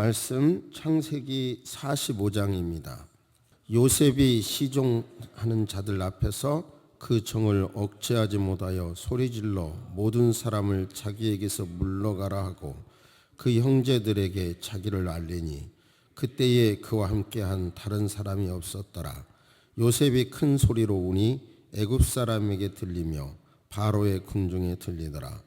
말씀 창세기 45장입니다. 요셉이 시종하는 자들 앞에서 그 정을 억제하지 못하여 소리질러 모든 사람을 자기에게서 물러가라 하고 그 형제들에게 자기를 알리니 그때에 그와 함께한 다른 사람이 없었더라. 요셉이 큰 소리로 우니 애굽 사람에게 들리며 바로의 궁중에 들리더라.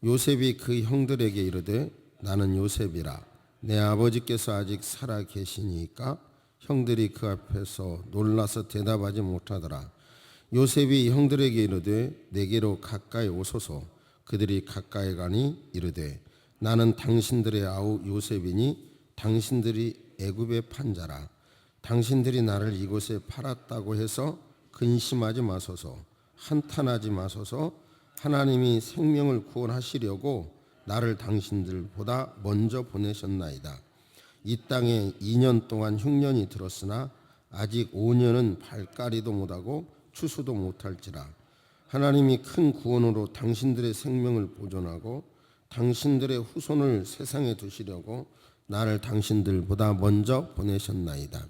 요셉이 그 형들에게 이르되 나는 요셉이라. 내 아버지께서 아직 살아 계시니까 형들이 그 앞에서 놀라서 대답하지 못하더라. 요셉이 형들에게 이르되 내게로 가까이 오소서. 그들이 가까이 가니 이르되 나는 당신들의 아우 요셉이니 당신들이 애굽의 판자라. 당신들이 나를 이곳에 팔았다고 해서 근심하지 마소서. 한탄하지 마소서. 하나님이 생명을 구원하시려고 나를 당신들보다 먼저 보내셨나이다. 이 땅에 2년 동안 흉년이 들었으나 아직 5년은 발가리도 못하고 추수도 못할지라. 하나님이 큰 구원으로 당신들의 생명을 보존하고 당신들의 후손을 세상에 두시려고 나를 당신들보다 먼저 보내셨나이다.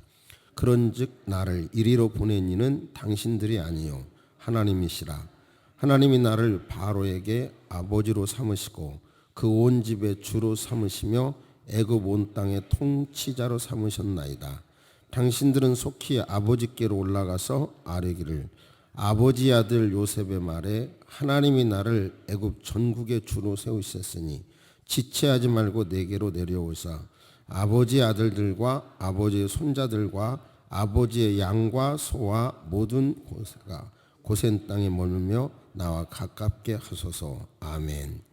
그런즉 나를 이리로 보낸 이는 당신들이 아니요 하나님이시라. 하나님이 나를 바로에게 아버지로 삼으시고 그 온 집의 주로 삼으시며 애굽 온 땅의 통치자로 삼으셨나이다. 당신들은 속히 아버지께로 올라가서 아뢰기를 아버지 아들 요셉의 말에 하나님이 나를 애굽 전국의 주로 세우셨으니 지체하지 말고 내게로 내려오사 아버지 아들들과 아버지의 손자들과 아버지의 양과 소와 모든 고센 땅에 머물며 나와 가깝게 하소서. 아멘.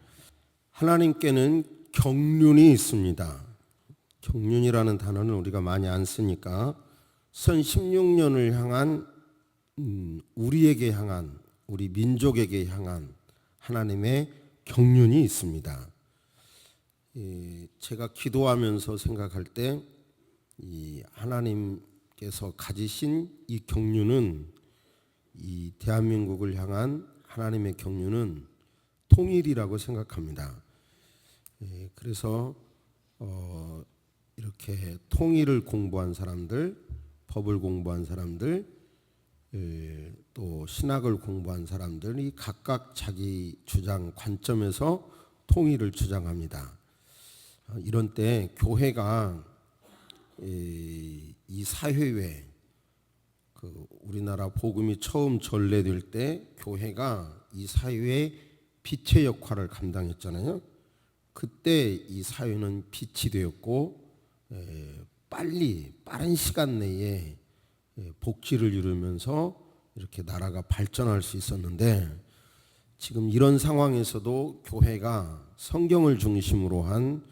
하나님께는 경륜이 있습니다. 경륜이라는 단어는 우리가 많이 안 쓰니까 선 16년을 향한 우리에게 향한 우리 민족에게 향한 하나님의 경륜이 있습니다. 제가 기도하면서 생각할 때 이 하나님께서 가지신 이 경륜은 이 대한민국을 향한 하나님의 경륜은 통일이라고 생각합니다. 그래서 이렇게 통일을 공부한 사람들, 법을 공부한 사람들, 또 신학을 공부한 사람들이 각각 자기 주장 관점에서 통일을 주장합니다. 이런 때 교회가 이 사회에 우리나라 복음이 처음 전래될 때 교회가 이 사회의 빛의 역할을 감당했잖아요. 그때 이 사회는 빛이 되었고 빠른 시간 내에 복지를 이루면서 이렇게 나라가 발전할 수 있었는데 지금 이런 상황에서도 교회가 성경을 중심으로 한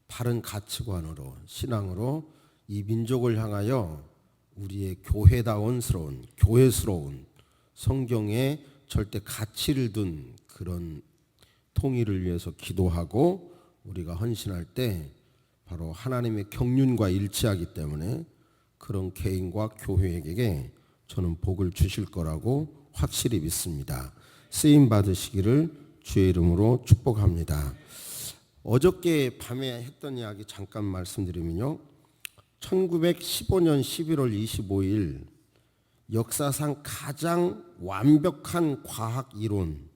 바른 가치관으로 신앙으로 이 민족을 향하여 우리의 교회스러운 성경에 절대 가치를 둔 그런 통일을 위해서 기도하고 우리가 헌신할 때 바로 하나님의 경륜과 일치하기 때문에 그런 개인과 교회에게 저는 복을 주실 거라고 확실히 믿습니다. 쓰임 받으시기를 주의 이름으로 축복합니다. 어저께 밤에 했던 이야기 잠깐 말씀드리면요. 1915년 11월 25일 역사상 가장 완벽한 과학 이론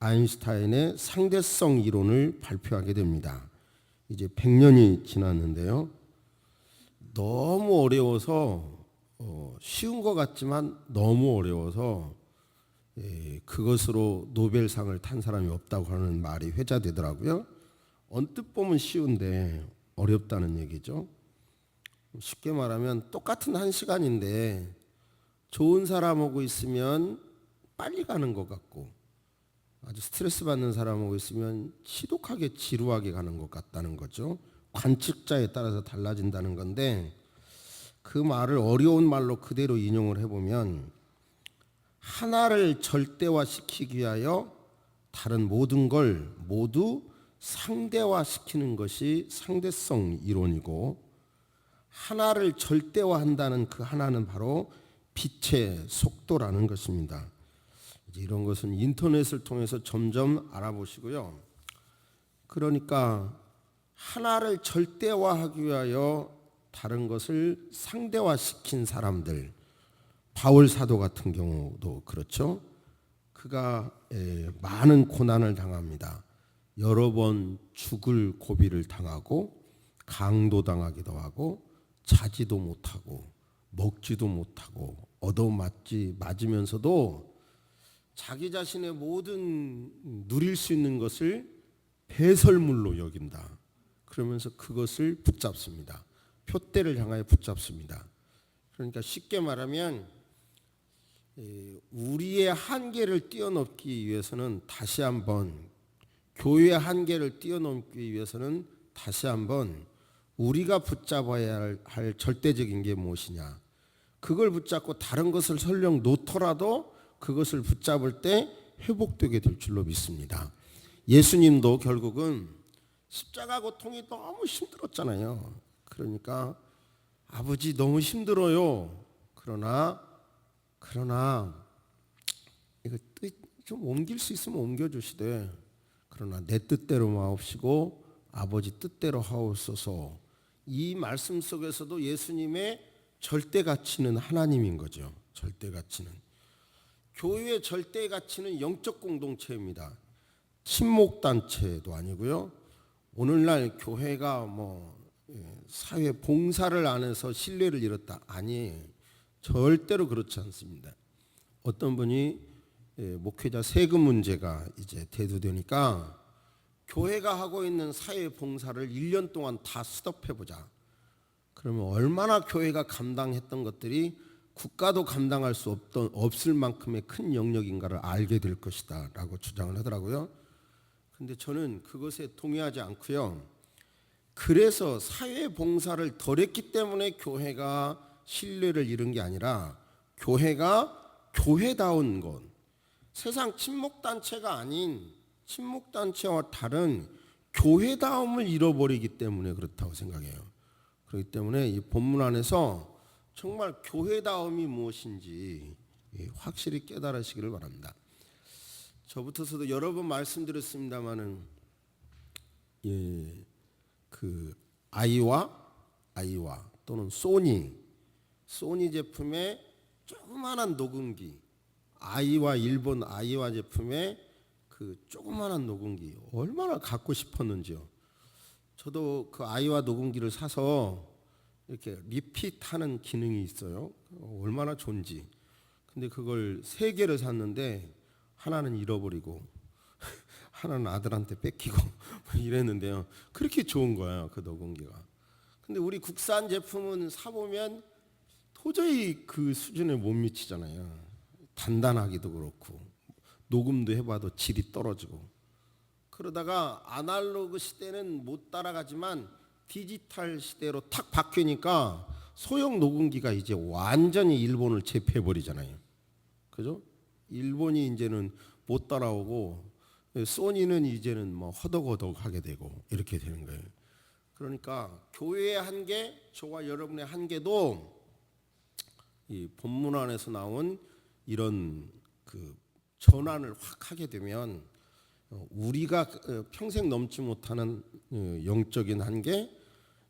아인슈타인의 상대성 이론을 발표하게 됩니다. 이제 100년이 지났는데요. 너무 어려워서 쉬운 것 같지만 너무 어려워서 그것으로 노벨상을 탄 사람이 없다고 하는 말이 회자되더라고요. 언뜻 보면 쉬운데 어렵다는 얘기죠. 쉽게 말하면 똑같은 1시간인데 좋은 사람하고 있으면 빨리 가는 것 같고 아주 스트레스 받는 사람하고 있으면 지독하게 지루하게 가는 것 같다는 거죠. 관측자에 따라서 달라진다는 건데 그 말을 어려운 말로 그대로 인용을 해보면 하나를 절대화시키기 위하여 다른 모든 걸 모두 상대화시키는 것이 상대성 이론이고 하나를 절대화한다는 그 하나는 바로 빛의 속도라는 것입니다. 이제 이런 것은 인터넷을 통해서 점점 알아보시고요. 그러니까 하나를 절대화하기 위하여 다른 것을 상대화시킨 사람들, 바울 사도 같은 경우도 그렇죠. 그가 많은 고난을 당합니다. 여러 번 죽을 고비를 당하고 강도당하기도 하고 자지도 못하고 먹지도 못하고 얻어맞으면서도 자기 자신의 모든 누릴 수 있는 것을 배설물로 여긴다. 그러면서 그것을 붙잡습니다. 표대를 향하여 붙잡습니다. 그러니까 쉽게 말하면 우리의 한계를 뛰어넘기 위해서는 다시 한번, 교회의 한계를 뛰어넘기 위해서는 다시 한번 우리가 붙잡아야 할 절대적인 게 무엇이냐, 그걸 붙잡고 다른 것을 설령 놓더라도 그것을 붙잡을 때 회복되게 될 줄로 믿습니다. 예수님도 결국은 십자가 고통이 너무 힘들었잖아요. 그러니까 아버지 너무 힘들어요. 그러나 이거 좀 옮길 수 있으면 옮겨주시되, 그러나 내 뜻대로 마옵시고 아버지 뜻대로 하옵소서. 이 말씀 속에서도 예수님의 절대 가치는 하나님인 거죠. 절대 가치는. 교회의 절대 가치는 영적 공동체입니다. 친목 단체도 아니고요. 오늘날 교회가 사회 봉사를 안 해서 신뢰를 잃었다, 아니에요. 절대로 그렇지 않습니다. 어떤 분이 목회자 세금 문제가 이제 대두되니까 교회가 하고 있는 사회 봉사를 1년 동안 다 스톱해보자. 그러면 얼마나 교회가 감당했던 것들이 국가도 감당할 수 없을 만큼의 큰 영역인가를 알게 될 것이다 라고 주장을 하더라고요. 근데 저는 그것에 동의하지 않고요. 그래서 사회 봉사를 덜 했기 때문에 교회가 신뢰를 잃은 게 아니라, 교회가 교회다운 것, 세상 친목단체가 아닌 친목단체와 다른 교회다움을 잃어버리기 때문에 그렇다고 생각해요. 그렇기 때문에 이 본문 안에서 정말 교회다움이 무엇인지 확실히 깨달으시기를 바랍니다. 저부터서도 여러 번 말씀드렸습니다마는 그 아이와 또는 소니 제품의 조그만한 녹음기, 일본 아이와 제품의 그 조그만한 녹음기 얼마나 갖고 싶었는지요. 저도 그 아이와 녹음기를 사서 이렇게 리핏하는 기능이 있어요. 얼마나 좋은지. 근데 그걸 3개를 샀는데 하나는 잃어버리고 하나는 아들한테 뺏기고 이랬는데요. 그렇게 좋은 거예요, 그 녹음기가. 근데 우리 국산 제품은 사보면 도저히 그 수준에 못 미치잖아요. 단단하기도 그렇고 녹음도 해봐도 질이 떨어지고. 그러다가 아날로그 시대는 못 따라가지만 디지털 시대로 탁 바뀌니까 소형 녹음기가 이제 완전히 일본을 제패해버리잖아요. 그죠? 일본이 이제는 못 따라오고 소니는 이제는 허덕허덕하게 되고 이렇게 되는 거예요. 그러니까 교회의 한계, 저와 여러분의 한계도 이 본문 안에서 나온 이런 그 전환을 확 하게 되면 우리가 평생 넘지 못하는 영적인 한계,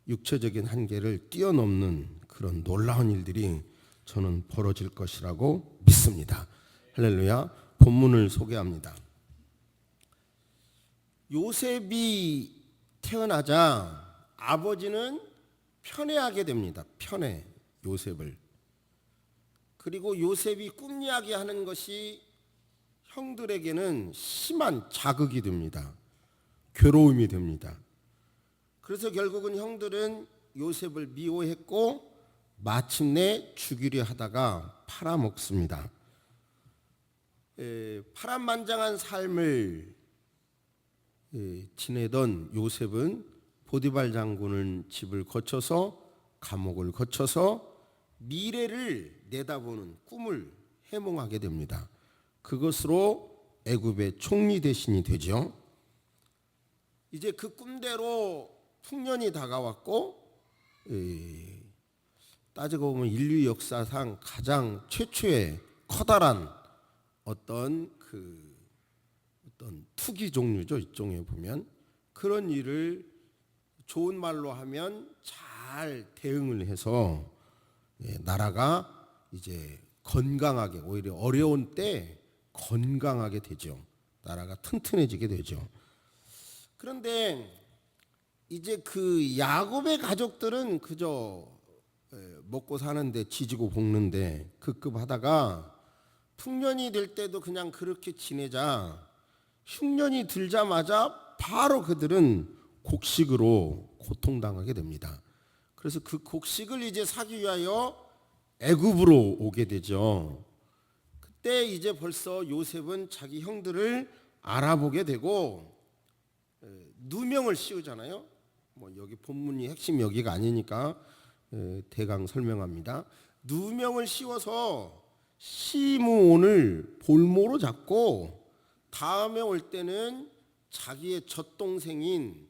육체적인 한계를 뛰어넘는 그런 놀라운 일들이 저는 벌어질 것이라고 믿습니다. 할렐루야. 본문을 소개합니다. 요셉이 태어나자 아버지는 편애하게 됩니다. 요셉을. 그리고 요셉이 꿈 이야기하는 것이 형들에게는 심한 자극이 됩니다. 괴로움이 됩니다. 그래서 결국은 형들은 요셉을 미워했고 마침내 죽이려 하다가 팔아먹습니다. 파란만장한 삶을 지내던 요셉은 보디발 장군을 집을 거쳐서 감옥을 거쳐서 미래를 내다보는 꿈을 해몽하게 됩니다. 그것으로 애굽의 총리 대신이 되죠. 이제 그 꿈대로 풍년이 다가왔고, 따지고 보면 인류 역사상 가장 최초의 커다란 어떤 투기 종류죠. 이쪽에 보면 그런 일을 좋은 말로 하면 잘 대응을 해서 나라가 이제 건강하게, 오히려 어려운 때 건강하게 되죠. 나라가 튼튼해지게 되죠. 그런데 이제 그 야곱의 가족들은 그저 먹고 사는데 지지고 볶는데 급급하다가 풍년이 될 때도 그냥 그렇게 지내자 흉년이 들자마자 바로 그들은 곡식으로 고통당하게 됩니다. 그래서 그 곡식을 이제 사기 위하여 애굽으로 오게 되죠. 그때 이제 벌써 요셉은 자기 형들을 알아보게 되고 누명을 씌우잖아요. 뭐 여기 본문이 핵심 여기가 아니니까 대강 설명합니다. 누명을 씌워서 시므온을 볼모로 잡고 다음에 올 때는 자기의 젖동생인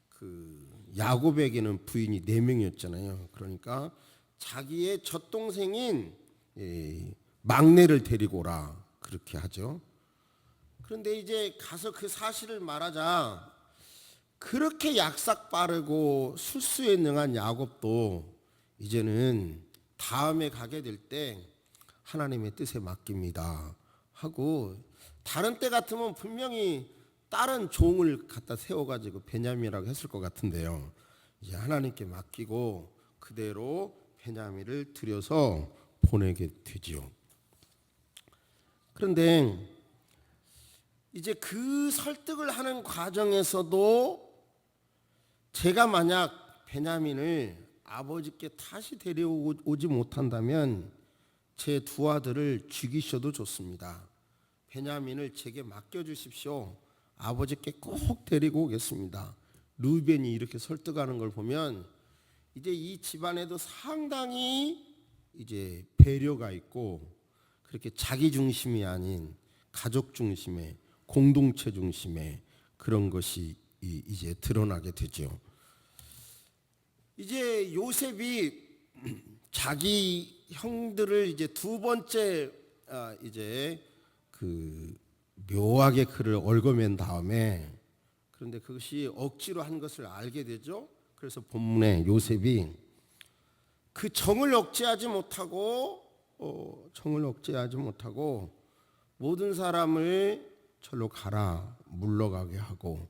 그 야곱에게는 부인이 4명이었잖아요. 그러니까 자기의 젖동생인 막내를 데리고 오라 그렇게 하죠. 그런데 이제 가서 그 사실을 말하자 그렇게 약삭 빠르고 술수에 능한 야곱도 이제는 다음에 가게 될 때 하나님의 뜻에 맡깁니다 하고, 다른 때 같으면 분명히 다른 종을 갖다 세워가지고 베냐민이라고 했을 것 같은데요. 이제 하나님께 맡기고 그대로 베냐민을 들여서 보내게 되지요. 그런데 이제 그 설득을 하는 과정에서도 제가 만약 베냐민을 아버지께 다시 데려오지 못한다면 제 2 아들을 죽이셔도 좋습니다. 베냐민을 제게 맡겨주십시오. 아버지께 꼭 데리고 오겠습니다. 루벤이 이렇게 설득하는 걸 보면 이제 이 집안에도 상당히 이제 배려가 있고 그렇게 자기 중심이 아닌 가족 중심의 공동체 중심의 그런 것이 이제 드러나게 되죠. 이제 요셉이 자기 형들을 이제 2번째 이제 그 묘하게 그를 얽어맨 다음에, 그런데 그것이 억지로 한 것을 알게 되죠. 그래서 본문에 요셉이 그 정을 억제하지 못하고 모든 사람을 절로 가라 물러가게 하고,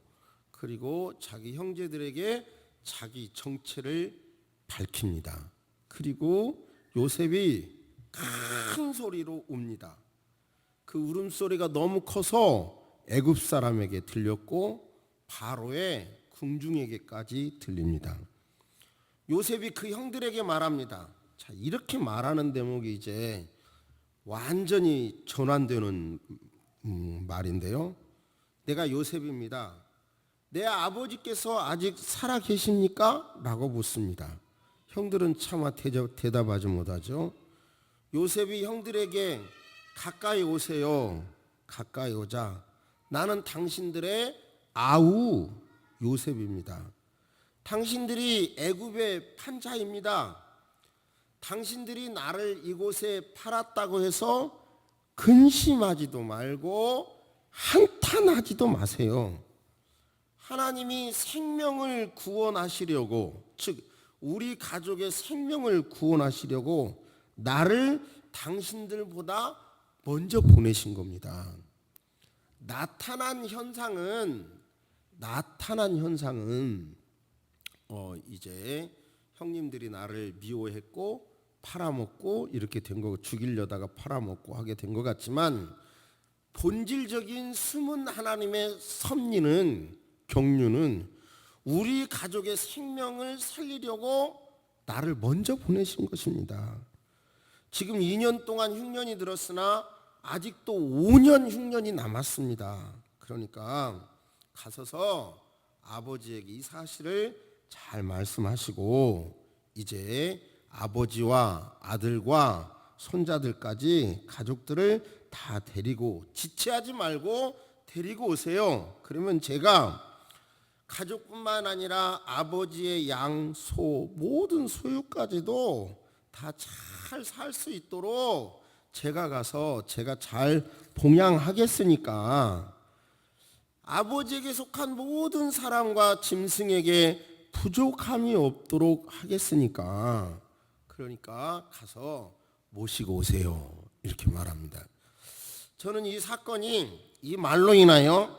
그리고 자기 형제들에게 자기 정체를 밝힙니다. 그리고 요셉이 큰 소리로 웁니다. 그 울음소리가 너무 커서 애굽 사람에게 들렸고 바로의 궁중에게까지 들립니다. 요셉이 그 형들에게 말합니다. 자, 이렇게 말하는 대목이 이제 완전히 전환되는 말인데요. 내가 요셉입니다. 내 아버지께서 아직 살아 계십니까? 라고 묻습니다. 형들은 차마 대답하지 못하죠. 요셉이 형들에게 가까이 오세요. 가까이 오자. 나는 당신들의 아우 요셉입니다. 당신들이 애굽의 판자입니다. 당신들이 나를 이곳에 팔았다고 해서 근심하지도 말고 한탄하지도 마세요. 하나님이 생명을 구원하시려고, 즉 우리 가족의 생명을 구원하시려고 나를 당신들보다 먼저 보내신 겁니다. 나타난 현상은 이제 형님들이 나를 미워했고 팔아먹고 이렇게 된 거고, 죽이려다가 팔아먹고 하게 된 것 같지만 본질적인 숨은 하나님의 섭리는, 경륜은 우리 가족의 생명을 살리려고 나를 먼저 보내신 것입니다. 지금 2년 동안 흉년이 들었으나 아직도 5년 흉년이 남았습니다. 그러니까 가서서 아버지에게 이 사실을 잘 말씀하시고 이제 아버지와 아들과 손자들까지 가족들을 다 데리고, 지체하지 말고 데리고 오세요. 그러면 제가 가족뿐만 아니라 아버지의 양, 소, 모든 소유까지도 다 잘 살 수 있도록 제가 가서 제가 잘 봉양하겠으니까 아버지에게 속한 모든 사람과 짐승에게 부족함이 없도록 하겠으니까 그러니까 가서 모시고 오세요. 이렇게 말합니다. 저는 이 사건이 이 말로 인하여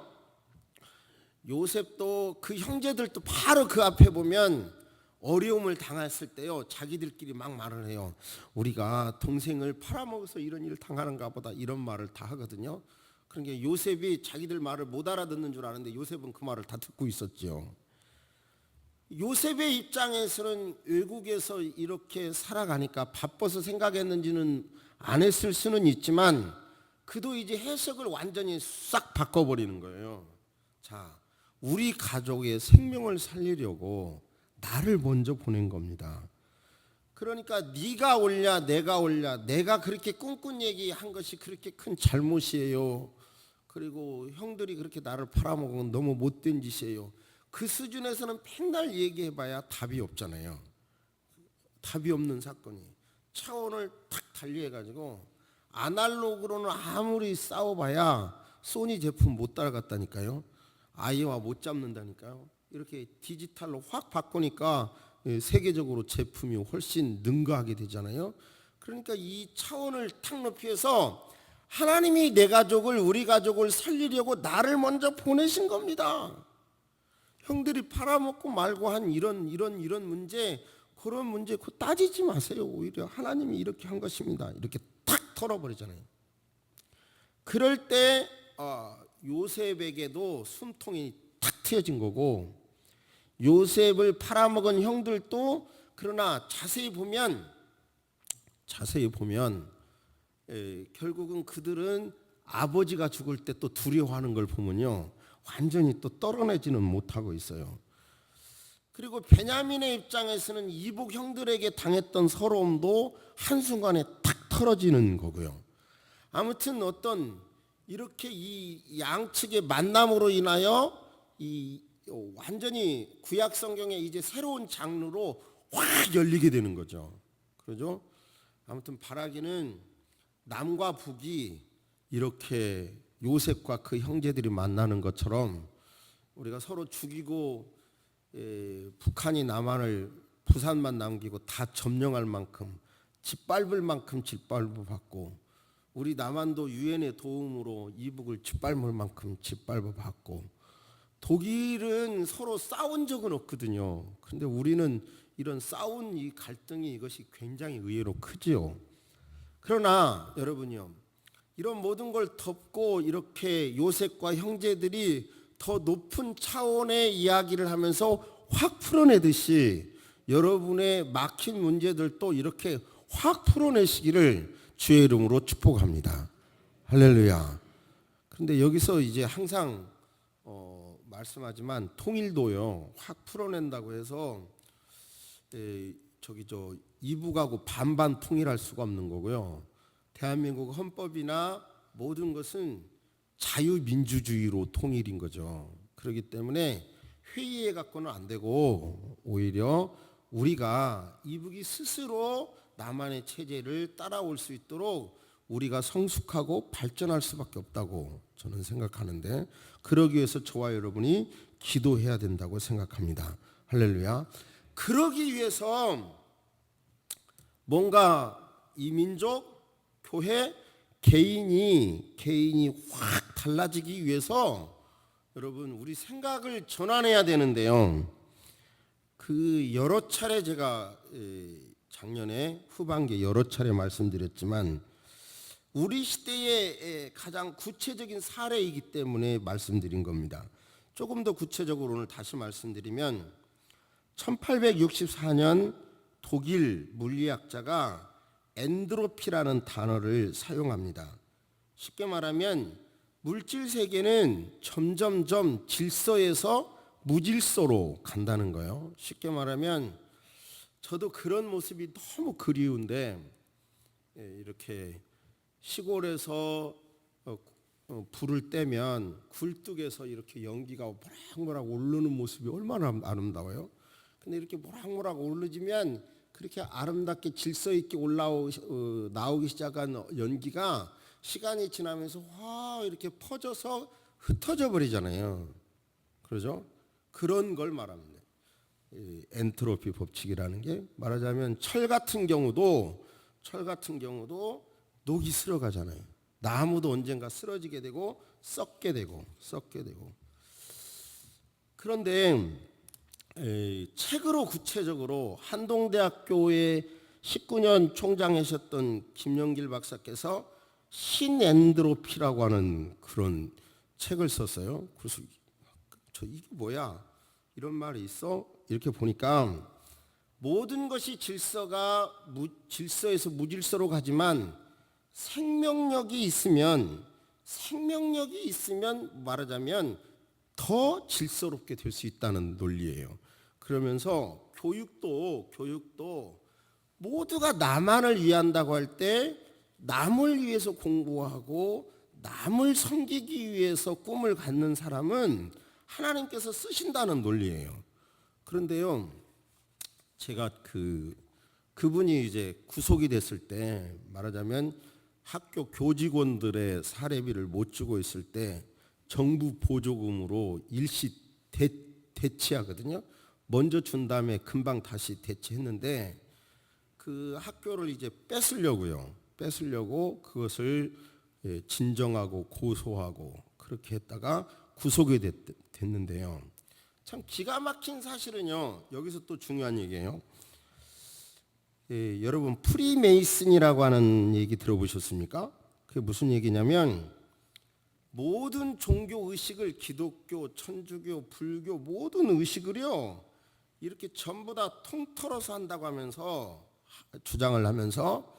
요셉도 그 형제들도 바로 그 앞에 보면 어려움을 당했을 때요, 자기들끼리 막 말을 해요. 우리가 동생을 팔아먹어서 이런 일을 당하는가 보다, 이런 말을 다 하거든요. 그러니까 요셉이 자기들 말을 못 알아듣는 줄 아는데 요셉은 그 말을 다 듣고 있었죠. 요셉의 입장에서는 외국에서 이렇게 살아가니까 바빠서 생각했는지는 안 했을 수는 있지만 그도 이제 해석을 완전히 싹 바꿔버리는 거예요. 자, 우리 가족의 생명을 살리려고 나를 먼저 보낸 겁니다. 그러니까 네가 옳냐 내가 옳냐, 내가 그렇게 꿍꿍 얘기한 것이 그렇게 큰 잘못이에요. 그리고 형들이 그렇게 나를 팔아먹은 건 너무 못된 짓이에요. 그 수준에서는 맨날 얘기해봐야 답이 없잖아요. 답이 없는 사건이 차원을 탁 달리해가지고 아날로그로는 아무리 싸워봐야 소니 제품 못 따라갔다니까요. 아이와 못 잡는다니까요. 이렇게 디지털로 확 바꾸니까 세계적으로 제품이 훨씬 능가하게 되잖아요. 그러니까 이 차원을 탁 높여서 하나님이 내 가족을, 우리 가족을 살리려고 나를 먼저 보내신 겁니다. 형들이 팔아먹고 말고 한 이런 문제, 그런 문제 그 따지지 마세요. 오히려 하나님이 이렇게 한 것입니다. 이렇게 탁 털어버리잖아요. 그럴 때 요셉에게도 숨통이 탁 트여진 거고, 요셉을 팔아먹은 형들도 그러나 자세히 보면 결국은 그들은 아버지가 죽을 때 또 두려워하는 걸 보면요, 완전히 또 떨어내지는 못하고 있어요. 그리고 베냐민의 입장에서는 이복 형들에게 당했던 서러움도 한순간에 탁 털어지는 거고요. 아무튼 어떤 이렇게 이 양측의 만남으로 인하여 이 완전히 구약 성경의 이제 새로운 장르로 확 열리게 되는 거죠. 그러죠? 아무튼 바라기는 남과 북이 이렇게 요셉과 그 형제들이 만나는 것처럼 우리가 서로 죽이고 북한이 남한을 부산만 남기고 다 점령할 만큼 짓밟을 만큼 짓밟아 받고, 우리 남한도 유엔의 도움으로 이북을 짓밟을 만큼 짓밟아 받고, 독일은 서로 싸운 적은 없거든요. 그런데 우리는 이런 싸운 이 갈등이 이것이 굉장히 의외로 크지요. 그러나 여러분요, 이런 모든 걸 덮고 이렇게 요셉과 형제들이 더 높은 차원의 이야기를 하면서 확 풀어내듯이 여러분의 막힌 문제들도 이렇게 확 풀어내시기를 주의 이름으로 축복합니다. 할렐루야. 그런데 여기서 이제 항상 말씀하지만 통일도요, 확 풀어낸다고 해서 이북하고 반반 통일할 수가 없는 거고요. 대한민국 헌법이나 모든 것은 자유민주주의로 통일인 거죠. 그렇기 때문에 회의해 갖고는 안 되고, 오히려 우리가 이북이 스스로 남한의 체제를 따라올 수 있도록 우리가 성숙하고 발전할 수밖에 없다고 저는 생각하는데, 그러기 위해서 저와 여러분이 기도해야 된다고 생각합니다. 할렐루야. 그러기 위해서 뭔가 이 민족, 교회, 개인이 확 달라지기 위해서 여러분 우리 생각을 전환해야 되는데요. 그 여러 차례 제가 작년에 후반기에 여러 차례 말씀드렸지만 우리 시대의 가장 구체적인 사례이기 때문에 말씀드린 겁니다. 조금 더 구체적으로 오늘 다시 말씀드리면 1864년 독일 물리학자가 엔트로피라는 단어를 사용합니다. 쉽게 말하면 물질 세계는 점점점 질서에서 무질서로 간다는 거예요. 쉽게 말하면 저도 그런 모습이 너무 그리운데, 이렇게 시골에서 불을 떼면 굴뚝에서 이렇게 연기가 모락모락 오르는 모습이 얼마나 아름다워요. 근데 이렇게 모락모락 오르지면 그렇게 아름답게 질서 있게 나오기 시작한 연기가 시간이 지나면서 확 이렇게 퍼져서 흩어져 버리잖아요. 그러죠? 그런 걸 말합니다. 엔트로피 법칙이라는 게 말하자면 철 같은 경우도 녹이 쓸어가잖아요. 나무도 언젠가 쓰러지게 되고 썩게 되고. 그런데 책으로 구체적으로 한동대학교의 19년 총장이셨던 김영길 박사께서 신엔트로피라고 하는 그런 책을 썼어요. 그래서 이게 뭐야? 이런 말이 있어? 이렇게 보니까 모든 것이 질서에서 무질서로 가지만 생명력이 있으면 말하자면 더 질서롭게 될 수 있다는 논리예요. 그러면서 교육도 모두가 나만을 위한다고 할 때 남을 위해서 공부하고 남을 섬기기 위해서 꿈을 갖는 사람은 하나님께서 쓰신다는 논리예요. 그런데요, 제가 그분이 이제 구속이 됐을 때 말하자면 학교 교직원들의 사례비를 못 주고 있을 때 정부 보조금으로 일시 대치하거든요. 먼저 준 다음에 금방 다시 대치했는데 그 학교를 이제 뺏으려고 그것을 진정하고 고소하고 그렇게 했다가 구속이 됐는데요. 참 기가 막힌 사실은요. 여기서 또 중요한 얘기예요. 여러분 프리메이슨이라고 하는 얘기 들어보셨습니까? 그게 무슨 얘기냐면 모든 종교 의식을 기독교, 천주교, 불교 모든 의식을요 이렇게 전부 다 통틀어서 한다고 하면서 주장을 하면서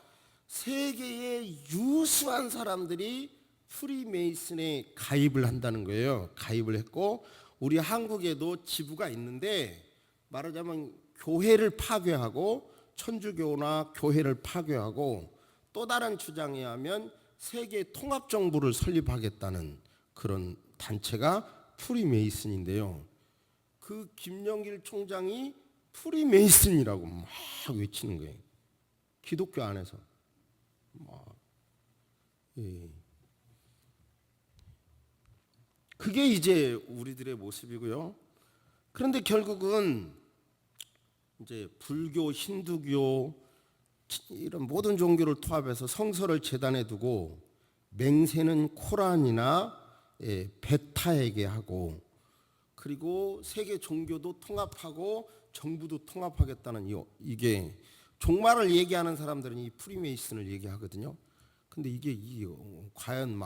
세계의 유수한 사람들이 프리메이슨에 가입을 한다는 거예요. 가입을 했고 우리 한국에도 지부가 있는데 말하자면 교회를 파괴하고 천주교나 교회를 파괴하고 또 다른 주장에 하면 세계 통합 정부를 설립하겠다는 그런 단체가 프리메이슨인데요. 그 김영길 총장이 프리메이슨이라고 막 외치는 거예요. 기독교 안에서. 그게 이제 우리들의 모습이고요. 그런데 결국은 이제 불교, 힌두교 이런 모든 종교를 통합해서 성서를 제단에 두고 맹세는 코란이나 베타에게 하고 그리고 세계 종교도 통합하고 정부도 통합하겠다는 이게 종말을 얘기하는 사람들은 이 프리메이슨을 얘기하거든요. 근데 이게 과연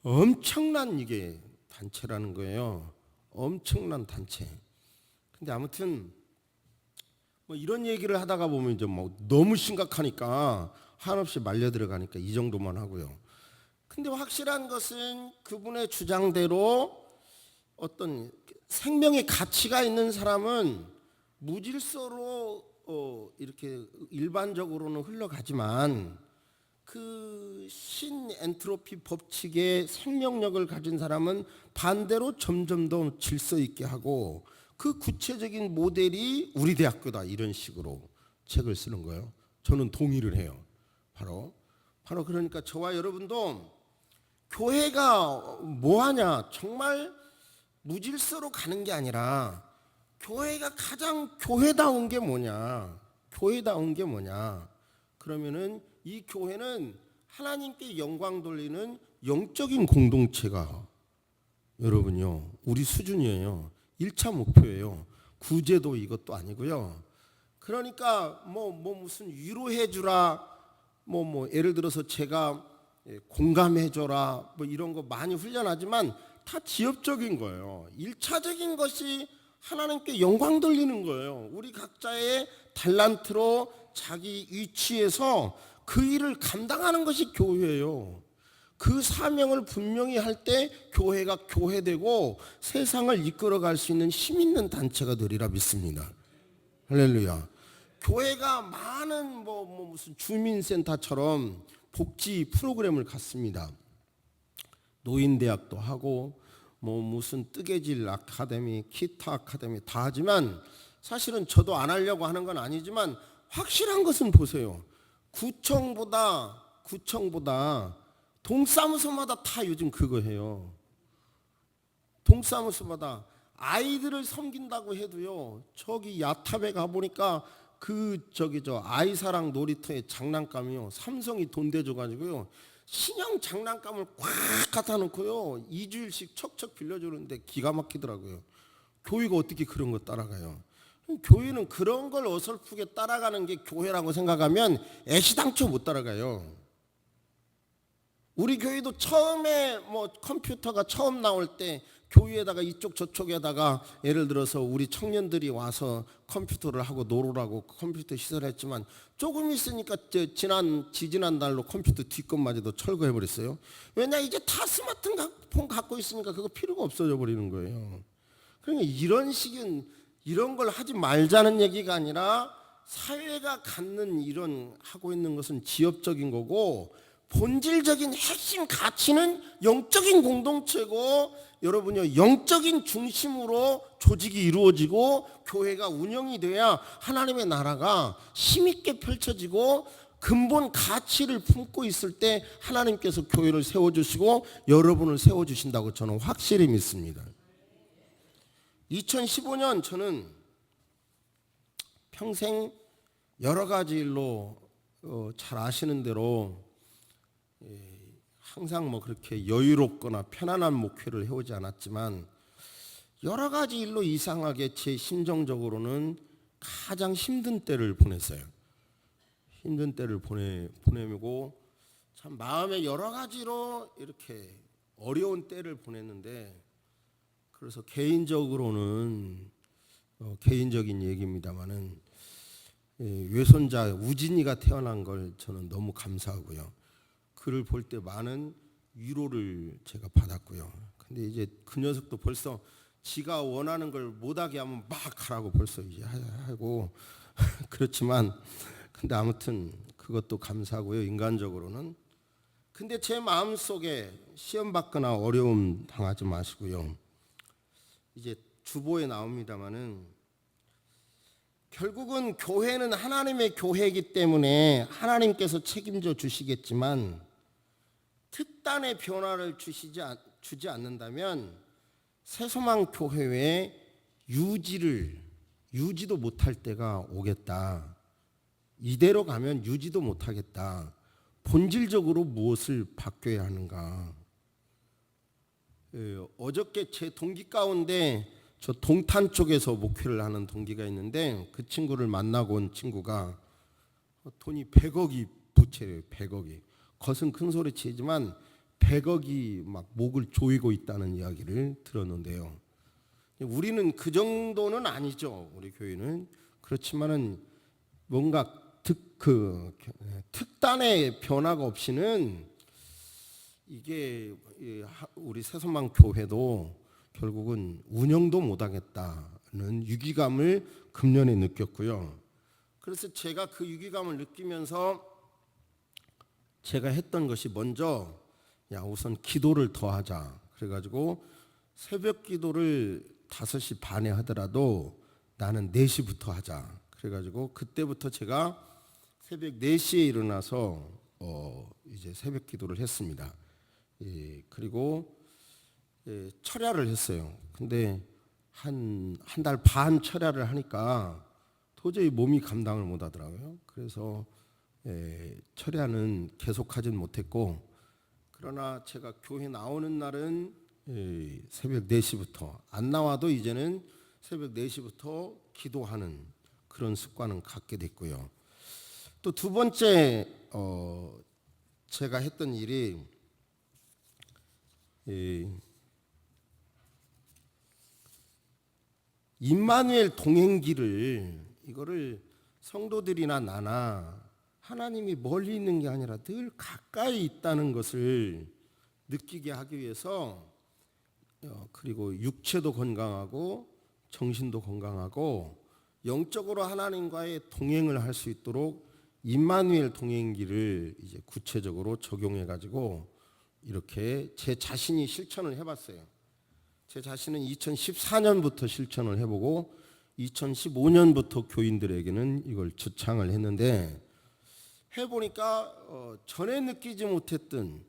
엄청난 이게 단체라는 거예요. 엄청난 단체. 근데 아무튼 이런 얘기를 하다가 보면 이제 너무 심각하니까 한없이 말려 들어가니까 이 정도만 하고요. 근데 확실한 것은 그분의 주장대로 어떤 생명의 가치가 있는 사람은 무질서로 이렇게 일반적으로는 흘러가지만 그 신엔트로피 법칙의 생명력을 가진 사람은 반대로 점점 더 질서 있게 하고 그 구체적인 모델이 우리 대학교다 이런 식으로 책을 쓰는 거예요. 저는 동의를 해요. 바로 그러니까 저와 여러분도 교회가 뭐하냐 정말 무질서로 가는 게 아니라 교회가 가장 교회다운 게 뭐냐 그러면은 이 교회는 하나님께 영광 돌리는 영적인 공동체가 여러분요 우리 수준이에요. 1차 목표예요. 구제도 이것도 아니고요. 그러니까 무슨 위로해 주라 예를 들어서 제가 공감해 줘라 이런 거 많이 훈련하지만 다 지엽적인 거예요. 1차적인 것이 하나님께 영광 돌리는 거예요. 우리 각자의 달란트로 자기 위치에서 그 일을 감당하는 것이 교회예요. 그 사명을 분명히 할 때 교회가 교회되고 세상을 이끌어갈 수 있는 힘 있는 단체가 되리라 믿습니다. 할렐루야. 교회가 많은 무슨 주민센터처럼 복지 프로그램을 갖습니다. 노인대학도 하고 무슨 뜨개질 아카데미, 기타 아카데미 다 하지만 사실은 저도 안 하려고 하는 건 아니지만 확실한 것은 보세요. 구청보다 동사무소마다 다 요즘 그거 해요. 동사무소마다 아이들을 섬긴다고 해도요, 저기 야탑에 가보니까 아이사랑 놀이터에 장난감이요, 삼성이 돈 대줘가지고요, 신형 장난감을 꽉 갖다 놓고요 2주일씩 척척 빌려주는데 기가 막히더라고요. 교회가 어떻게 그런 거 따라가요? 교회는 그런 걸 어설프게 따라가는 게 교회라고 생각하면 애시당초 못 따라가요. 우리 교회도 처음에 컴퓨터가 처음 나올 때 교회에다가 이쪽 저쪽에다가 예를 들어서 우리 청년들이 와서 컴퓨터를 하고 놀으라고 컴퓨터 시설을 했지만 조금 있으니까 지지난달로 컴퓨터 뒷것마저도 철거해 버렸어요. 왜냐, 이제 다 스마트폰 갖고 있으니까 그거 필요가 없어져 버리는 거예요. 그러니까 이런 걸 하지 말자는 얘기가 아니라 사회가 갖는 이런 하고 있는 것은 지엽적인 거고, 본질적인 핵심 가치는 영적인 공동체고, 여러분요, 영적인 중심으로 조직이 이루어지고 교회가 운영이 돼야 하나님의 나라가 힘있게 펼쳐지고, 근본 가치를 품고 있을 때 하나님께서 교회를 세워주시고 여러분을 세워주신다고 저는 확실히 믿습니다. 2015년 저는 평생 여러 가지 일로 잘 아시는 대로 항상 그렇게 여유롭거나 편안한 목회를 해오지 않았지만, 여러 가지 일로 이상하게 제 심정적으로는 가장 힘든 때를 보냈어요. 힘든 때를 보내고 참 마음에 여러 가지로 이렇게 어려운 때를 보냈는데, 그래서 개인적으로는 개인적인 얘기입니다마는 외손자 우진이가 태어난 걸 저는 너무 감사하고요. 그를 볼 때 많은 위로를 제가 받았고요. 근데 이제 그 녀석도 벌써 지가 원하는 걸 못하게 하면 막 하라고 벌써 이제 하고 그렇지만, 근데 아무튼 그것도 감사하고요, 인간적으로는. 근데 제 마음속에 시험 받거나 어려움 당하지 마시고요. 이제 주보에 나옵니다마는 결국은 교회는 하나님의 교회이기 때문에 하나님께서 책임져 주시겠지만, 특단의 변화를 주지 않는다면 새소망 교회의 유지도 못할 때가 오겠다. 이대로 가면 유지도 못하겠다. 본질적으로 무엇을 바뀌어야 하는가. 어저께 제 동기 가운데 저 동탄 쪽에서 목회를 하는 동기가 있는데, 그 친구를 만나고 온 친구가 돈이 100억이 부채예요. 100억이. 겉은 큰 소리 치지만 100억이 막 목을 조이고 있다는 이야기를 들었는데요. 우리는 그 정도는 아니죠. 우리 교회는. 그렇지만은 뭔가 특단의 변화가 없이는 이게 우리 새소망 교회도 결국은 운영도 못하겠다는 위기감을 금년에 느꼈고요. 그래서 제가 그 위기감을 느끼면서 제가 했던 것이 먼저 우선 기도를 더 하자. 그래가지고 새벽 기도를 5시 반에 하더라도 나는 4시부터 하자. 그래가지고 그때부터 제가 새벽 4시에 일어나서 이제 새벽 기도를 했습니다. 그리고 철야를 했어요. 근데 한 달 반 철야를 하니까 도저히 몸이 감당을 못 하더라고요. 그래서 철야는 계속하진 못했고, 그러나 제가 교회 나오는 날은 새벽 4시부터, 안 나와도 이제는 새벽 4시부터 기도하는 그런 습관은 갖게 됐고요. 또 두 번째 제가 했던 일이 임마누엘 동행기를, 이거를 성도들이나 나나 하나님이 멀리 있는 게 아니라 늘 가까이 있다는 것을 느끼게 하기 위해서, 그리고 육체도 건강하고 정신도 건강하고 영적으로 하나님과의 동행을 할 수 있도록 임마누엘 동행기를 이제 구체적으로 적용해 가지고 이렇게 제 자신이 실천을 해봤어요. 제 자신은 2014년부터 실천을 해보고 2015년부터 교인들에게는 이걸 주창을 했는데, 해보니까 전에 느끼지 못했던,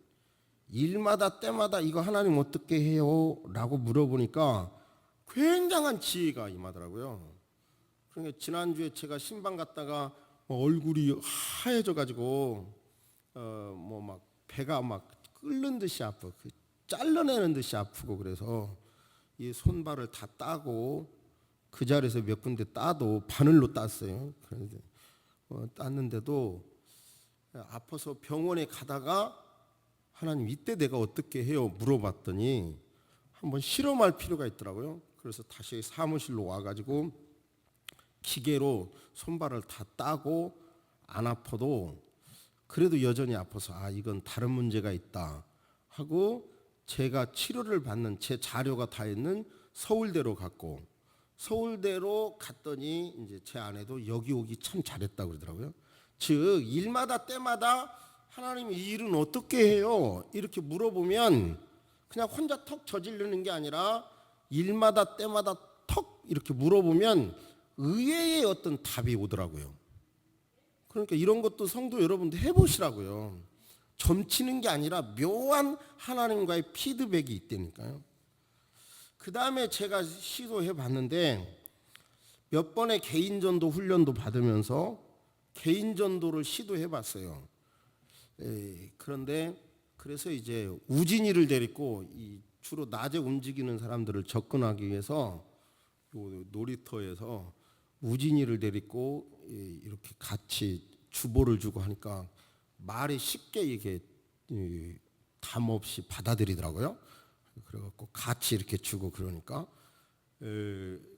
일마다 때마다 이거 하나님 어떻게 해요? 라고 물어보니까 굉장한 지혜가 임하더라고요. 그러니까 지난주에 제가 신방 갔다가 얼굴이 하얘져 가지고 뭐 막 배가 막 끓는 듯이 아프고 잘라내는 듯이 아프고 그래서 이 손발을 다 따고 그 자리에서 몇 군데 따도 바늘로 땄어요. 그런데 땄는데도 아파서 병원에 가다가 하나님 이때 내가 어떻게 해요? 물어봤더니 한번 실험할 필요가 있더라고요. 그래서 다시 사무실로 와가지고 기계로 손발을 다 따고 안 아파도 그래도 여전히 아파서 이건 다른 문제가 있다 하고 제가 치료를 받는 제 자료가 다 있는 서울대로 갔고 서울대로 갔더니 이제 제 아내도 여기 오기 참 잘했다고 그러더라고요. 즉 일마다 때마다 하나님 이 일은 어떻게 해요? 이렇게 물어보면 그냥 혼자 턱 저지르는 게 아니라 일마다 때마다 턱 이렇게 물어보면 의외의 어떤 답이 오더라고요. 그러니까 이런 것도 성도 여러분도 해보시라고요. 점치는 게 아니라 묘한 하나님과의 피드백이 있다니까요. 그 다음에 제가 시도해 봤는데 몇 번의 개인전도 훈련도 받으면서 개인전도를 시도해 봤어요. 그런데 그래서 이제 우진이를 데리고 주로 낮에 움직이는 사람들을 접근하기 위해서 놀이터에서 우진이를 데리고 이렇게 같이 주보를 주고 하니까 말이 쉽게 이게 담 없이 받아들이더라고요. 그래갖고 같이 이렇게 주고 그러니까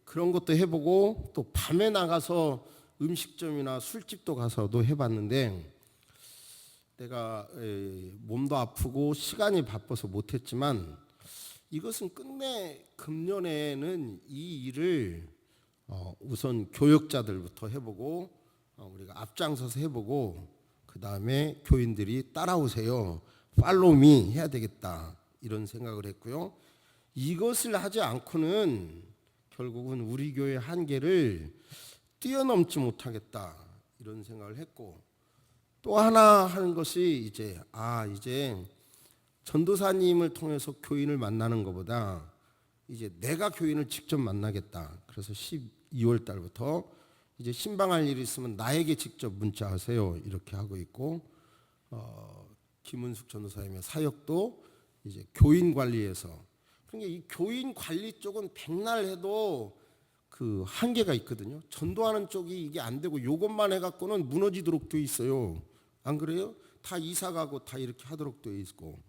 그런 것도 해보고 또 밤에 나가서 음식점이나 술집도 가서도 해봤는데 내가 몸도 아프고 시간이 바빠서 못했지만 이것은 끝내 금년에는 이 일을 우선 교역자들부터 해보고 우리가 앞장서서 해보고 그 다음에 교인들이 따라오세요. 팔로우미 해야 되겠다 이런 생각을 했고요. 이것을 하지 않고는 결국은 우리 교회 한계를 뛰어넘지 못하겠다 이런 생각을 했고 또 하나 하는 것이 이제 전도사님을 통해서 교인을 만나는 것보다 이제 내가 교인을 직접 만나겠다. 그래서 12월 달부터 이제 신방할 일이 있으면 나에게 직접 문자하세요 이렇게 하고 있고 김은숙 전도사님의 사역도 이제 교인 관리에서 그러니까 이 교인 관리 쪽은 백날 해도 그 한계가 있거든요. 전도하는 쪽이 이게 안 되고 요것만 해갖고는 무너지도록 돼 있어요. 안 그래요? 다 이사 가고 다 이렇게 하도록 돼 있고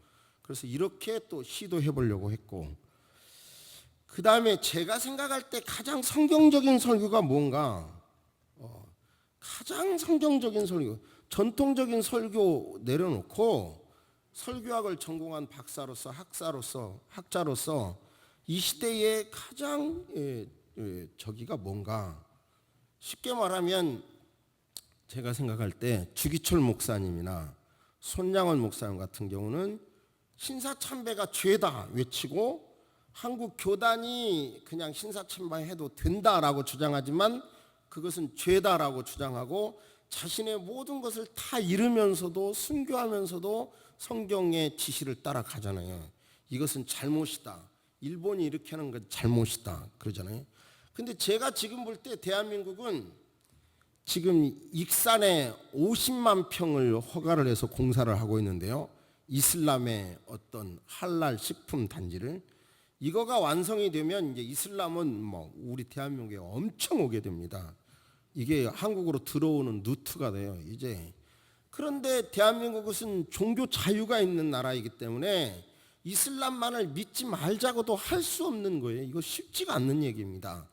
그래서 이렇게 또 시도해 보려고 했고 그 다음에 제가 생각할 때 가장 성경적인 설교가 뭔가 가장 성경적인 설교 전통적인 설교 내려놓고 설교학을 전공한 박사로서 학자로서 이 시대의 가장 저기가 뭔가 쉽게 말하면 제가 생각할 때 주기철 목사님이나 손양원 목사님 같은 경우는 신사참배가 죄다 외치고 한국 교단이 그냥 신사참배해도 된다라고 주장하지만 그것은 죄다라고 주장하고 자신의 모든 것을 다 잃으면서도 순교하면서도 성경의 지시를 따라가잖아요. 이것은 잘못이다. 일본이 이렇게 하는 건 잘못이다. 그러잖아요. 근데 제가 지금 볼 때 대한민국은 지금 익산에 50만 평을 허가를 해서 공사를 하고 있는데요. 이슬람의 어떤 할랄 식품 단지를 이거가 완성이 되면 이제 이슬람은 뭐 우리 대한민국에 엄청 오게 됩니다. 이게 한국으로 들어오는 루트가 돼요. 이제 그런데 대한민국은 종교 자유가 있는 나라이기 때문에 이슬람만을 믿지 말자고도 할 수 없는 거예요. 이거 쉽지가 않는 얘기입니다.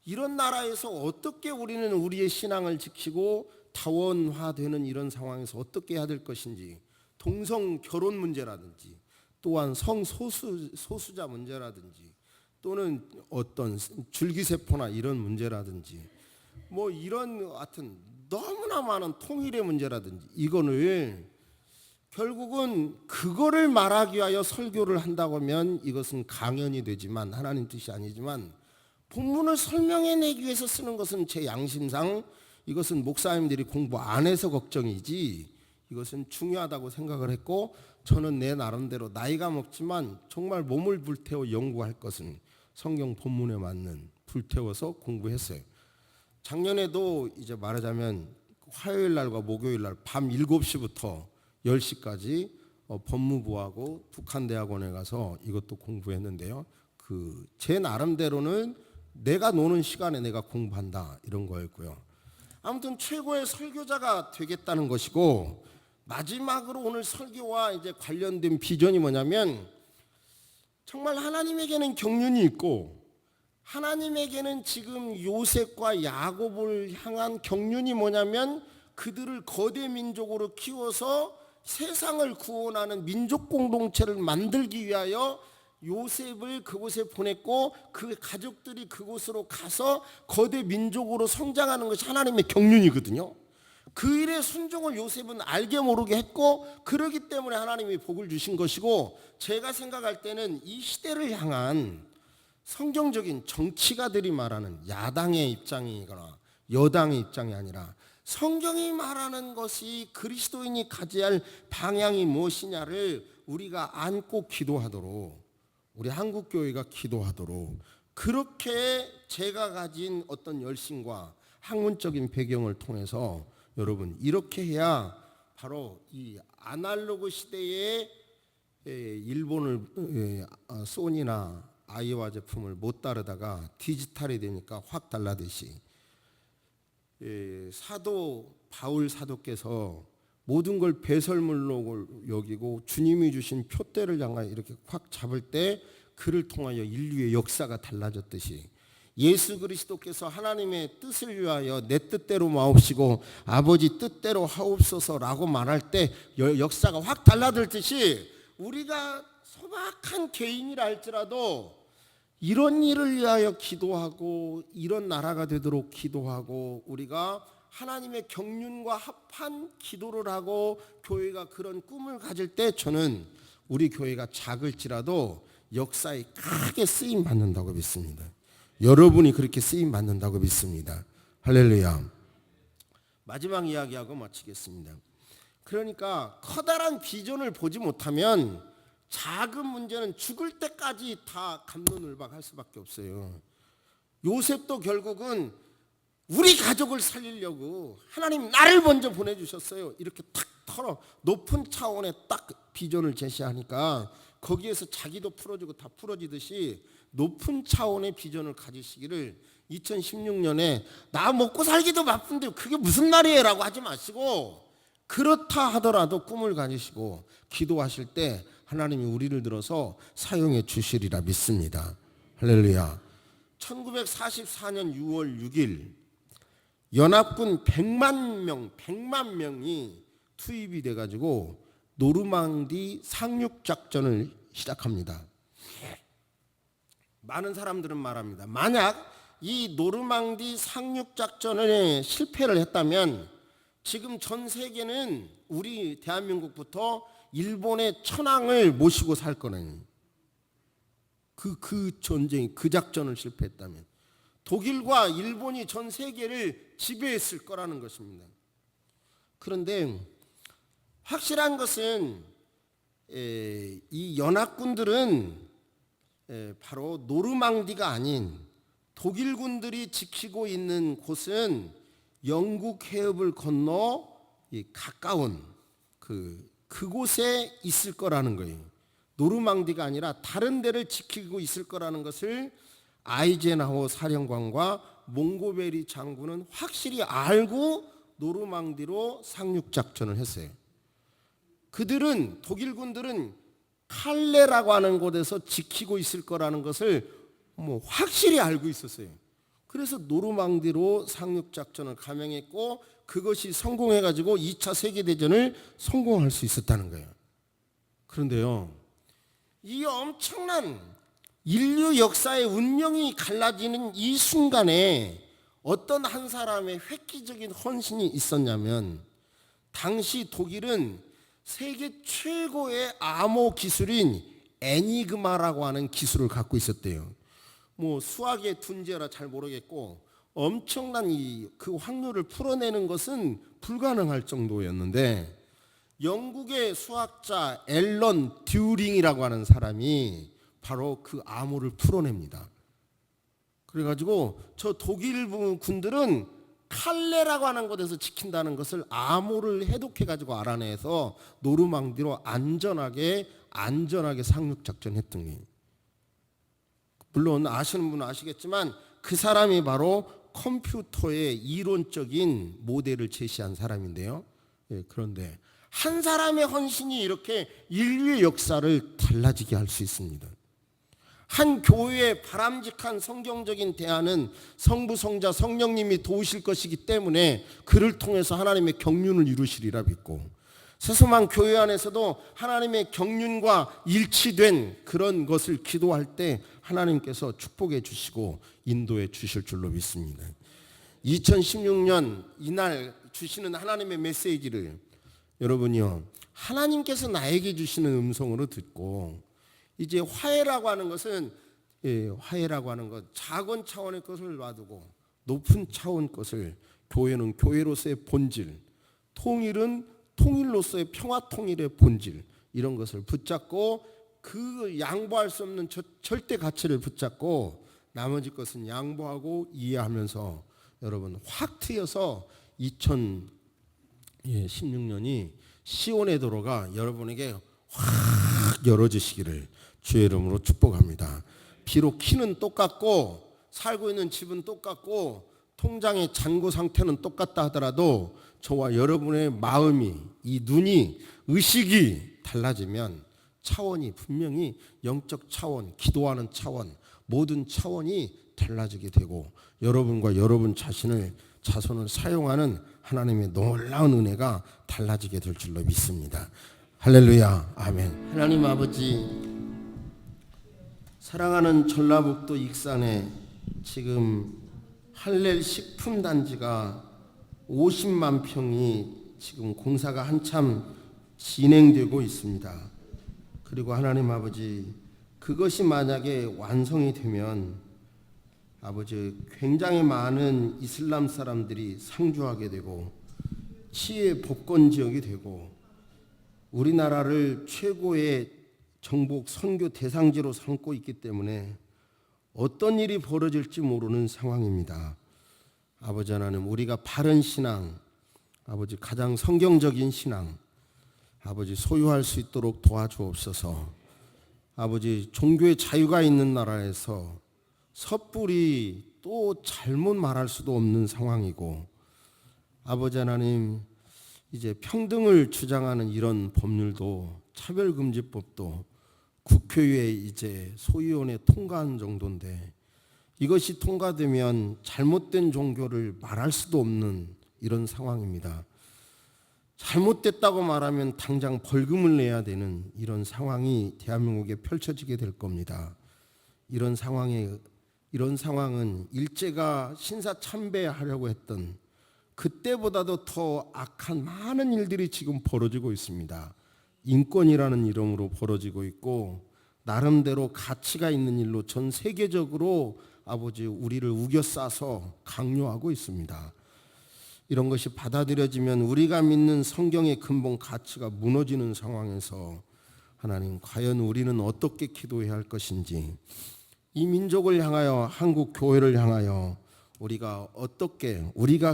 이런 나라에서 어떻게 우리는 우리의 신앙을 지키고 다원화되는 이런 상황에서 어떻게 해야 될 것인지 동성 결혼 문제라든지 또한 소수자 문제라든지 또는 어떤 줄기세포나 이런 문제라든지 뭐 이런 하여튼 너무나 많은 통일의 문제라든지 이거를 결국은 그거를 말하기 위하여 설교를 한다고 하면 이것은 강연이 되지만 하나님 뜻이 아니지만 본문을 설명해내기 위해서 쓰는 것은 제 양심상 이것은 목사님들이 공부 안 해서 걱정이지 이것은 중요하다고 생각을 했고 저는 내 나름대로 나이가 먹지만 정말 몸을 불태워 연구할 것은 성경 본문에 맞는 불태워서 공부했어요. 작년에도 이제 말하자면 화요일 날과 목요일 날 밤 7시부터 10시까지 법무부하고 북한대학원에 가서 이것도 공부했는데요. 제 나름대로는 내가 노는 시간에 내가 공부한다 이런 거였고요. 아무튼 최고의 설교자가 되겠다는 것이고, 마지막으로 오늘 설교와 이제 관련된 비전이 뭐냐면, 정말 하나님에게는 경륜이 있고 하나님에게는 지금 요셉과 야곱을 향한 경륜이 뭐냐면, 그들을 거대 민족으로 키워서 세상을 구원하는 민족 공동체를 만들기 위하여 요셉을 그곳에 보냈고, 그 가족들이 그곳으로 가서 거대 민족으로 성장하는 것이 하나님의 경륜이거든요. 그 일의 순종을 요셉은 알게 모르게 했고, 그러기 때문에 하나님이 복을 주신 것이고, 제가 생각할 때는 이 시대를 향한 성경적인 정치가들이 말하는 야당의 입장이거나 여당의 입장이 아니라 성경이 말하는 것이 그리스도인이 가져야 할 방향이 무엇이냐를 우리가 안고 기도하도록, 우리 한국교회가 기도하도록, 그렇게 제가 가진 어떤 열심과 학문적인 배경을 통해서 여러분 이렇게 해야 바로 이 아날로그 시대에 일본을 소니나 아이와 제품을 못 따르다가 디지털이 되니까 확 달라듯이 사도 바울 사도께서 모든 걸 배설물로 여기고 주님이 주신 표대를 향하여 이렇게 확 잡을 때 그를 통하여 인류의 역사가 달라졌듯이, 예수 그리스도께서 하나님의 뜻을 위하여 내 뜻대로 마옵시고 아버지 뜻대로 하옵소서라고 말할 때 역사가 확 달라졌듯이, 우리가 소박한 개인이라 할지라도 이런 일을 위하여 기도하고 이런 나라가 되도록 기도하고, 우리가 하나님의 경륜과 합한 기도를 하고 교회가 그런 꿈을 가질 때, 저는 우리 교회가 작을지라도 역사에 크게 쓰임 받는다고 믿습니다. 여러분이 그렇게 쓰임 받는다고 믿습니다. 할렐루야. 마지막 이야기하고 마치겠습니다. 그러니까 커다란 비전을 보지 못하면 작은 문제는 죽을 때까지 다 갑론을박할 수밖에 없어요. 요셉도 결국은 우리 가족을 살리려고 하나님 나를 먼저 보내주셨어요, 이렇게 탁 털어 높은 차원의 딱 비전을 제시하니까 거기에서 자기도 풀어지고 다 풀어지듯이 높은 차원의 비전을 가지시기를 2016년에 나 먹고 살기도 바쁜데 그게 무슨 말이에요 라고 하지 마시고, 그렇다 하더라도 꿈을 가지시고 기도하실 때 하나님이 우리를 들어서 사용해 주시리라 믿습니다. 할렐루야. 1944년 6월 6일 연합군 100만 명이 투입이 돼가지고 노르망디 상륙작전을 시작합니다. 많은 사람들은 말합니다. 만약 이 노르망디 상륙작전에 실패를 했다면 지금 전 세계는 우리 대한민국부터 일본의 천황을 모시고 살 거는, 그 전쟁, 그 작전을 실패했다면 독일과 일본이 전 세계를 지배했을 거라는 것입니다. 그런데 확실한 것은 이 연합군들은 바로 노르망디가 아닌 독일군들이 지키고 있는 곳은 영국 해협을 건너 가까운 그곳에 있을 거라는 거예요. 노르망디가 아니라 다른 데를 지키고 있을 거라는 것을 아이젠하워 사령관과 몽고베리 장군은 확실히 알고 노르망디로 상륙작전을 했어요. 그들은, 독일군들은 칼레라고 하는 곳에서 지키고 있을 거라는 것을 확실히 알고 있었어요. 그래서 노르망디로 상륙작전을 감행했고 그것이 성공해가지고 2차 세계대전을 성공할 수 있었다는 거예요. 그런데요, 이 엄청난 인류 역사의 운명이 갈라지는 이 순간에 어떤 한 사람의 획기적인 헌신이 있었냐면, 당시 독일은 세계 최고의 암호 기술인 애니그마라고 하는 기술을 갖고 있었대요. 수학의 둔재라 잘 모르겠고 엄청난 그 확률을 풀어내는 것은 불가능할 정도였는데, 영국의 수학자 앨런 듀링이라고 하는 사람이 바로 그 암호를 풀어냅니다. 그래가지고 저 독일 군들은 칼레라고 하는 곳에서 지킨다는 것을 암호를 해독해가지고 알아내서 노르망디로 안전하게 상륙작전했던 게, 물론 아시는 분은 아시겠지만 그 사람이 바로 컴퓨터의 이론적인 모델을 제시한 사람인데요. 그런데 한 사람의 헌신이 이렇게 인류의 역사를 달라지게 할 수 있습니다. 한 교회의 바람직한 성경적인 대안은 성부, 성자, 성령님이 도우실 것이기 때문에 그를 통해서 하나님의 경륜을 이루시리라 믿고, 세수만 교회 안에서도 하나님의 경륜과 일치된 그런 것을 기도할 때 하나님께서 축복해 주시고 인도해 주실 줄로 믿습니다. 2016년 이날 주시는 하나님의 메시지를 여러분이요, 하나님께서 나에게 주시는 음성으로 듣고, 이제 화해라고 하는 것은, 화해라고 하는 것, 작은 차원의 것을 놔두고 높은 차원 것을, 교회는 교회로서의 본질, 통일은 통일로서의 평화 통일의 본질, 이런 것을 붙잡고 그 양보할 수 없는 절대 가치를 붙잡고 나머지 것은 양보하고 이해하면서 여러분 확 트여서 2016년이 시온의 도로가 여러분에게 확 열어지시기를 주의 이름으로 축복합니다. 비록 키는 똑같고 살고 있는 집은 똑같고 통장의 잔고 상태는 똑같다 하더라도 저와 여러분의 마음이, 이 눈이, 의식이 달라지면 차원이 분명히 영적 차원, 기도하는 차원, 모든 차원이 달라지게 되고 여러분과 여러분 자손을 사용하는 하나님의 놀라운 은혜가 달라지게 될 줄로 믿습니다. 할렐루야, 아멘. 하나님 아버지, 사랑하는 전라북도 익산에 지금 할렐 식품단지가 50만 평이 지금 공사가 한참 진행되고 있습니다. 그리고 하나님 아버지, 그것이 만약에 완성이 되면 아버지, 굉장히 많은 이슬람 사람들이 상주하게 되고 치유의 복권 지역이 되고 우리나라를 최고의 정복 선교 대상지로 삼고 있기 때문에 어떤 일이 벌어질지 모르는 상황입니다. 아버지 하나님, 우리가 바른 신앙, 아버지 가장 성경적인 신앙, 아버지 소유할 수 있도록 도와주옵소서. 아버지, 종교의 자유가 있는 나라에서 섣불리 또 잘못 말할 수도 없는 상황이고, 아버지 하나님, 이제 평등을 주장하는 이런 법률도, 차별금지법도 국회에 이제 소위원회 통과한 정도인데, 이것이 통과되면 잘못된 종교를 말할 수도 없는 이런 상황입니다. 잘못됐다고 말하면 당장 벌금을 내야 되는 이런 상황이 대한민국에 펼쳐지게 될 겁니다. 이런 상황은 일제가 신사참배하려고 했던 그때보다도 더 악한 많은 일들이 지금 벌어지고 있습니다. 인권이라는 이름으로 벌어지고 있고 나름대로 가치가 있는 일로 전 세계적으로 아버지 우리를 우겨싸서 강요하고 있습니다. 이런 것이 받아들여지면 우리가 믿는 성경의 근본 가치가 무너지는 상황에서 하나님, 과연 우리는 어떻게 기도해야 할 것인지, 이 민족을 향하여, 한국 교회를 향하여 우리가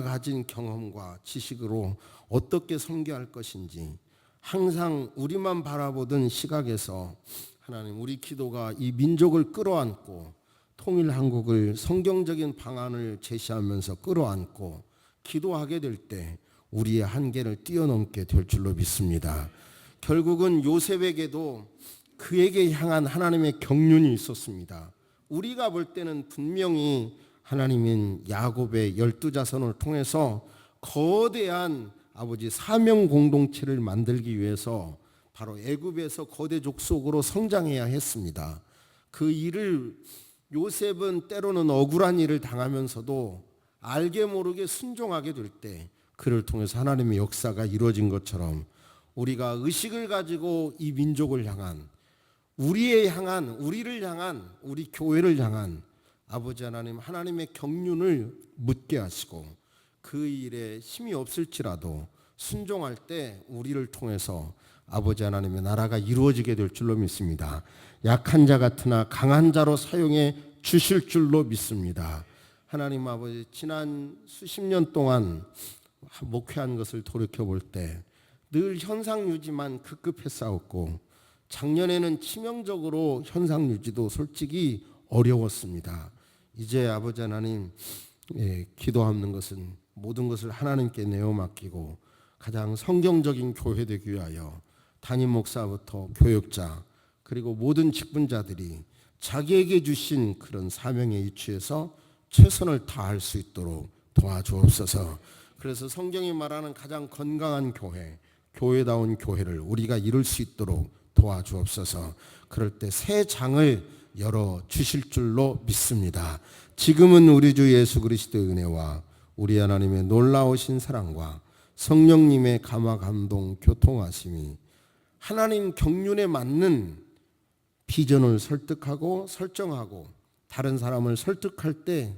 가진 경험과 지식으로 어떻게 섬겨할 것인지, 항상 우리만 바라보던 시각에서 하나님, 우리 기도가 이 민족을 끌어안고 통일 한국을 성경적인 방안을 제시하면서 끌어안고 기도하게 될 때 우리의 한계를 뛰어넘게 될 줄로 믿습니다. 결국은 요셉에게도 그에게 향한 하나님의 경륜이 있었습니다. 우리가 볼 때는 분명히 하나님은 야곱의 12자손을 통해서 거대한 아버지 사명 공동체를 만들기 위해서 바로 애굽에서 거대 족속으로 성장해야 했습니다. 그 일을 요셉은 때로는 억울한 일을 당하면서도 알게 모르게 순종하게 될 때 그를 통해서 하나님의 역사가 이루어진 것처럼 우리가 의식을 가지고 이 민족을 향한, 우리를 향한, 우리 교회를 향한 아버지 하나님, 하나님의 경륜을 묻게 하시고 그 일에 힘이 없을지라도 순종할 때 우리를 통해서 아버지 하나님의 나라가 이루어지게 될 줄로 믿습니다. 약한 자 같으나 강한 자로 사용해 주실 줄로 믿습니다. 하나님 아버지, 지난 수십 년 동안 목회한 것을 돌이켜볼 때 늘 현상 유지만 급급했사옵고 작년에는 치명적으로 현상 유지도 솔직히 어려웠습니다. 이제 아버지 하나님, 기도하는 것은 모든 것을 하나님께 내어 맡기고 가장 성경적인 교회 되기 위하여 담임 목사부터 교역자 그리고 모든 직분자들이 자기에게 주신 그런 사명에 이취해서 최선을 다할 수 있도록 도와주옵소서. 그래서 성경이 말하는 가장 건강한 교회, 교회다운 교회를 우리가 이룰 수 있도록 도와주옵소서. 그럴 때 새 장을 열어 주실 줄로 믿습니다. 지금은 우리 주 예수 그리스도의 은혜와 우리 하나님의 놀라우신 사랑과 성령님의 감화 감동 교통하심이 하나님 경륜에 맞는 비전을 설득하고 설정하고 다른 사람을 설득할 때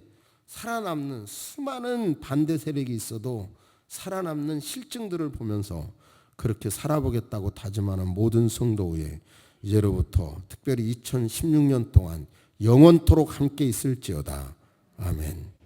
살아남는 수많은 반대 세력이 있어도 살아남는 실증들을 보면서 그렇게 살아보겠다고 다짐하는 모든 성도 위에 이제로부터 특별히 2016년 동안 영원토록 함께 있을지어다. 아멘.